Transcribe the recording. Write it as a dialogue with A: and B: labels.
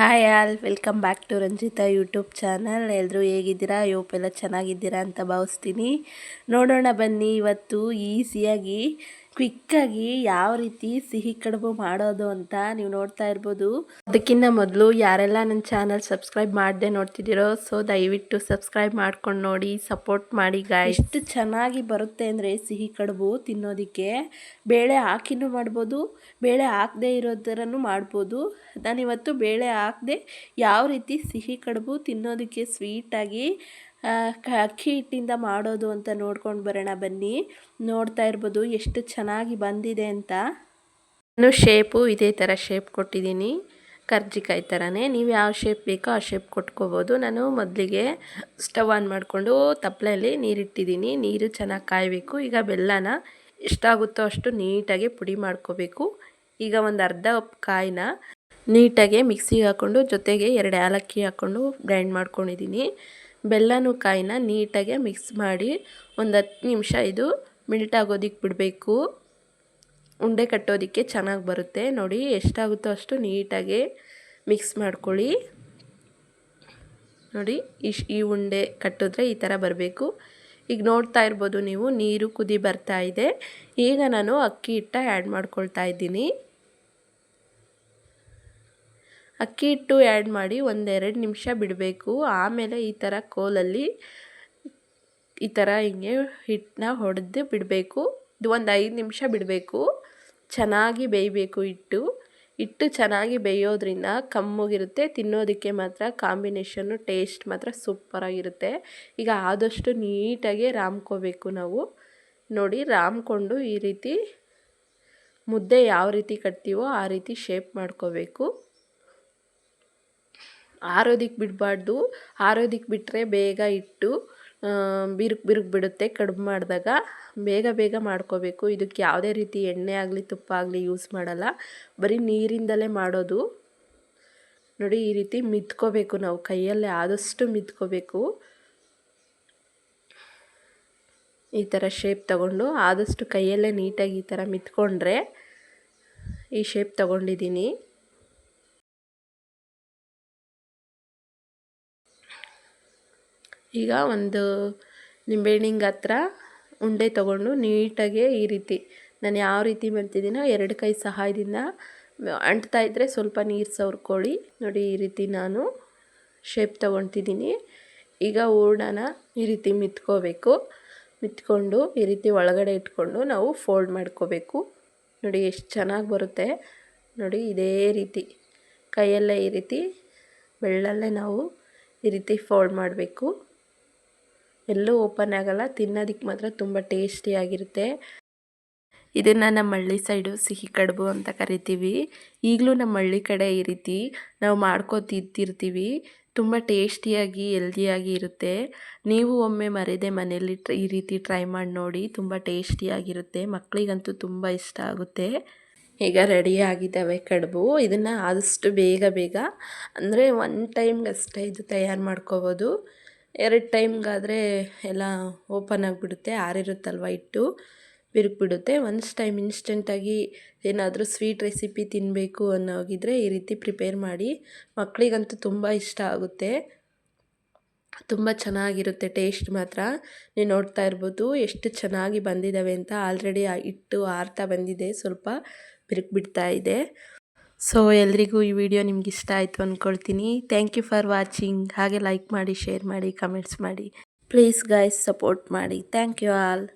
A: Hi all, welcome back to Ranjitha YouTube channel. ಎಲ್ಲರೂ ಹೇಗಿದ್ದೀರಾ? ಎಲ್ಲ ಚೆನ್ನಾಗಿದ್ದೀರಾ ಅಂತ ಭಾವಿಸ್ತೀನಿ. ನೋಡೋಣ ಬನ್ನಿ, ಇವತ್ತು ಈಸಿಯಾಗಿ ಕ್ವಿಕ್ಕಾಗಿ ಯಾವ ರೀತಿ ಸಿಹಿ ಕಡುಬು ಮಾಡೋದು ಅಂತ ನೀವು ನೋಡ್ತಾ ಇರ್ಬೋದು. ಅದಕ್ಕಿಂತ ಮೊದಲು ಯಾರೆಲ್ಲ ನನ್ನ ಚಾನಲ್ ಸಬ್ಸ್ಕ್ರೈಬ್ ಮಾಡದೆ ನೋಡ್ತಿದ್ದೀರೋ ದಯವಿಟ್ಟು ಸಬ್ಸ್ಕ್ರೈಬ್ ಮಾಡ್ಕೊಂಡು ನೋಡಿ, ಸಪೋರ್ಟ್ ಮಾಡಿ ಗಾಯ್ಸ್. ಎಷ್ಟು ಚೆನ್ನಾಗಿ ಬರುತ್ತೆ ಅಂದರೆ ಸಿಹಿ ಕಡುಬು ತಿನ್ನೋದಕ್ಕೆ. ಬೇಳೆ ಹಾಕಿನೂ ಮಾಡ್ಬೋದು, ಬೇಳೆ ಹಾಕದೇ ಇರೋ ಥರನೂ ಮಾಡ್ಬೋದು. ನಾನಿವತ್ತು ಬೇಳೆ ಹಾಕದೆ ಯಾವ ರೀತಿ ಸಿಹಿ ಕಡುಬು ತಿನ್ನೋದಕ್ಕೆ ಸ್ವೀಟಾಗಿ ಅಕ್ಕಿ ಹಿಟ್ಟಿಂದ ಮಾಡೋದು ಅಂತ ನೋಡ್ಕೊಂಡು ಬರೋಣ ಬನ್ನಿ. ನೋಡ್ತಾ ಇರ್ಬೋದು ಎಷ್ಟು ಚೆನ್ನಾಗಿ ಬಂದಿದೆ ಅಂತ. ನಾನು ಶೇಪು ಇದೇ ಥರ ಶೇಪ್ ಕೊಟ್ಟಿದ್ದೀನಿ, ಕರ್ಜಿಕಾಯಿ ಥರನೇ. ನೀವು ಯಾವ ಶೇಪ್ ಬೇಕೋ ಆ ಶೇಪ್ ಕೊಟ್ಕೋಬೋದು. ನಾನು ಮೊದಲಿಗೆ ಸ್ಟವ್ ಆನ್ ಮಾಡಿಕೊಂಡು ತಪ್ಪಲೆಯಲ್ಲಿ ನೀರಿಟ್ಟಿದ್ದೀನಿ. ನೀರು ಚೆನ್ನಾಗಿ ಕಾಯಬೇಕು. ಈಗ ಬೆಲ್ಲನ ಎಷ್ಟಾಗುತ್ತೋ ಅಷ್ಟು ನೀಟಾಗಿ ಪುಡಿ ಮಾಡ್ಕೋಬೇಕು. ಈಗ ಒಂದು ಅರ್ಧ ಕಾಯಿನ ನೀಟಾಗಿ ಮಿಕ್ಸಿಗೆ ಹಾಕ್ಕೊಂಡು ಜೊತೆಗೆ 2 ಏಲಕ್ಕಿ ಹಾಕ್ಕೊಂಡು ಗ್ರೈಂಡ್ ಮಾಡ್ಕೊಂಡಿದ್ದೀನಿ. ಬೆಲ್ಲನೂ ಕಾಯಿನ ನೀಟಾಗಿ ಮಿಕ್ಸ್ ಮಾಡಿ ಒಂದು 10 ನಿಮಿಷ ಇದು ಮೆಲ್ಟ್ ಆಗೋದಕ್ಕೆ ಬಿಡಬೇಕು. ಉಂಡೆ ಕಟ್ಟೋದಕ್ಕೆ ಚೆನ್ನಾಗಿ ಬರುತ್ತೆ. ನೋಡಿ ಎಷ್ಟಾಗುತ್ತೋ ಅಷ್ಟು ನೀಟಾಗಿ ಮಿಕ್ಸ್ ಮಾಡ್ಕೊಳ್ಳಿ. ನೋಡಿ ಈ ಉಂಡೆ ಕಟ್ಟಿದ್ರೆ ಈ ಥರ ಬರಬೇಕು. ಈಗ ನೋಡ್ತಾ ಇರ್ಬೋದು ನೀವು, ನೀರು ಕುದಿ ಬರ್ತಾ ಇದೆ. ಈಗ ನಾನು ಅಕ್ಕಿ ಹಿಟ್ಟು ಆ್ಯಡ್ ಮಾಡ್ಕೊಳ್ತಾ ಇದ್ದೀನಿ. ಅಕ್ಕಿ ಹಿಟ್ಟು ಆ್ಯಡ್ ಮಾಡಿ 1-2 ನಿಮಿಷ ಬಿಡಬೇಕು. ಆಮೇಲೆ ಈ ಥರ ಕೋಲಲ್ಲಿ ಈ ಥರ ಹಿಂಗೆ ಹಿಟ್ಟನ್ನ ಹೊಡೆದು ಬಿಡಬೇಕು. ಇದು ಒಂದು 5 ನಿಮಿಷ ಬಿಡಬೇಕು. ಚೆನ್ನಾಗಿ ಬೇಯಬೇಕು ಹಿಟ್ಟು ಚೆನ್ನಾಗಿ ಬೇಯೋದ್ರಿಂದ ಕಮ್ಮಗಿರುತ್ತೆ. ತಿನ್ನೋದಕ್ಕೆ ಮಾತ್ರ ಕಾಂಬಿನೇಷನ್ನು ಟೇಸ್ಟ್ ಮಾತ್ರ ಸೂಪರಾಗಿರುತ್ತೆ. ಈಗ ಆದಷ್ಟು ನೀಟಾಗಿ ರಾಮ್ಕೋಬೇಕು ನಾವು. ನೋಡಿ ರಾಮ್ಕೊಂಡು ಈ ರೀತಿ ಮುದ್ದೆ ಯಾವ ರೀತಿ ಕಟ್ತೀವೋ ಆ ರೀತಿ ಶೇಪ್ ಮಾಡ್ಕೋಬೇಕು. ಆರೋದಕ್ಕೆ ಬಿಡಬಾರ್ದು. ಆರೋದಕ್ಕೆ ಬಿಟ್ಟರೆ ಬೇಗ ಹಿಟ್ಟು ಬಿರುಕು ಬಿಡುತ್ತೆ. ಕಡುಬು ಮಾಡಿದಾಗ ಬೇಗ ಮಾಡ್ಕೋಬೇಕು. ಇದಕ್ಕೆ ಯಾವುದೇ ರೀತಿ ಎಣ್ಣೆ ಆಗಲಿ ತುಪ್ಪ ಆಗಲಿ ಯೂಸ್ ಮಾಡಲ್ಲ, ಬರೀ ನೀರಿಂದಲೇ ಮಾಡೋದು. ನೋಡಿ ಈ ರೀತಿ ಮಿದ್ಕೋಬೇಕು ನಾವು, ಕೈಯಲ್ಲೇ ಆದಷ್ಟು ಮಿದ್ಕೋಬೇಕು. ಈ ಥರ ಶೇಪ್ ತಗೊಂಡು ಆದಷ್ಟು ಕೈಯಲ್ಲೇ ನೀಟಾಗಿ ಈ ಥರ ಮಿದ್ಕೊಂಡ್ರೆ ಈ ಶೇಪ್ ತಗೊಂಡಿದ್ದೀನಿ. ಈಗ ಒಂದು ನಿಂಬೆಹಣ್ಣಿನ ಹತ್ರ ಉಂಡೆ ತೊಗೊಂಡು ನೀಟಾಗಿ ಈ ರೀತಿ ನಾನು ಯಾವ ರೀತಿ ಮಾಡ್ತಿದ್ದೀನೋ 2 ಕೈ ಸಹಾಯದಿಂದ ಅಂಟ್ತಾ ಇದ್ದರೆ ಸ್ವಲ್ಪ ನೀರು ಸವರ್ಕೊಳ್ಳಿ. ನೋಡಿ ಈ ರೀತಿ ನಾನು ಶೇಪ್ ತೊಗೊಳ್ತಿದ್ದೀನಿ. ಈಗ ಹೂರಣನ ಈ ರೀತಿ ಮಿತ್ಕೊಂಡು ಈ ರೀತಿ ಒಳಗಡೆ ಇಟ್ಕೊಂಡು ನಾವು ಫೋಲ್ಡ್ ಮಾಡ್ಕೋಬೇಕು. ನೋಡಿ ಎಷ್ಟು ಚೆನ್ನಾಗಿ ಬರುತ್ತೆ. ನೋಡಿ ಇದೇ ರೀತಿ ಕೈಯಲ್ಲೇ ಈ ರೀತಿ ಬೆಳ್ಳಲ್ಲೇ ನಾವು ಈ ರೀತಿ ಫೋಲ್ಡ್ ಮಾಡಬೇಕು. ಎಲ್ಲೂ ಓಪನ್ ಆಗಲ್ಲ, ತಿನ್ನೋದಕ್ಕೆ ಮಾತ್ರ ತುಂಬ ಟೇಸ್ಟಿಯಾಗಿರುತ್ತೆ. ಇದನ್ನು ನಮ್ಮ ಹಳ್ಳಿ ಸೈಡು ಸಿಹಿ ಕಡುಬು ಅಂತ ಕರಿತೀವಿ. ಈಗಲೂ ನಮ್ಮ ಹಳ್ಳಿ ಕಡೆ ಈ ರೀತಿ ನಾವು ತಿಂತಿರ್ತೀವಿ. ತುಂಬ ಟೇಸ್ಟಿಯಾಗಿ ಹೆಲ್ದಿಯಾಗಿ ಇರುತ್ತೆ. ನೀವು ಒಮ್ಮೆ ಮರೆಯದೆ ಮನೆಯಲ್ಲಿ ಈ ರೀತಿ ಟ್ರೈ ಮಾಡಿ ನೋಡಿ, ತುಂಬ ಟೇಸ್ಟಿಯಾಗಿರುತ್ತೆ. ಮಕ್ಕಳಿಗಂತೂ ತುಂಬ ಇಷ್ಟ ಆಗುತ್ತೆ. ಈಗ ರೆಡಿ ಆಗಿದ್ದಾವೆ ಕಡುಬು. ಇದನ್ನು ಆದಷ್ಟು ಬೇಗ ಅಂದರೆ 1 ಟೈಮ್ಗೆ ಅಷ್ಟೇ ಇದು ತಯಾರು ಮಾಡ್ಕೋಬೋದು. 2 ಟೈಮ್ಗಾದರೆ ಎಲ್ಲ ಓಪನ್ ಆಗಿಬಿಡುತ್ತೆ, ಆರಿರುತ್ತಲ್ವ ಹಿಟ್ಟು ಬಿರುಕು ಬಿಡುತ್ತೆ. ಒಂದು ಟೈಮ್ ಇನ್ಸ್ಟೆಂಟಾಗಿ ಏನಾದರೂ ಸ್ವೀಟ್ ರೆಸಿಪಿ ತಿನ್ನಬೇಕು ಅನ್ನೋಗಿದ್ರೆ ಈ ರೀತಿ ಪ್ರಿಪೇರ್ ಮಾಡಿ. ಮಕ್ಕಳಿಗಂತೂ ತುಂಬ ಇಷ್ಟ ಆಗುತ್ತೆ, ತುಂಬ ಚೆನ್ನಾಗಿರುತ್ತೆ ಟೇಸ್ಟ್ ಮಾತ್ರ. ನೀವು ನೋಡ್ತಾ ಇರ್ಬೋದು ಎಷ್ಟು ಚೆನ್ನಾಗಿ ಬಂದಿದ್ದಾವೆ ಅಂತ. ಆಲ್ರೆಡಿ ಹಿಟ್ಟು ಆರ್ತಾ ಬಂದಿದೆ, ಸ್ವಲ್ಪ ಬಿರುಕು ಬಿಡ್ತಾ ಇದೆ. ಎಲ್ರಿಗೂ ಈ ವಿಡಿಯೋ ನಿಮ್ಗೆ ಇಷ್ಟ ಆಯಿತು ಅಂದ್ಕೊಳ್ತೀನಿ. Thank you for watching. ಹಾಗೆ ಲೈಕ್ ಮಾಡಿ, ಶೇರ್ ಮಾಡಿ, ಕಮೆಂಟ್ಸ್ ಮಾಡಿ. ಪ್ಲೀಸ್ ಗೈಸ್ ಸಪೋರ್ಟ್ ಮಾಡಿ. Thank you all.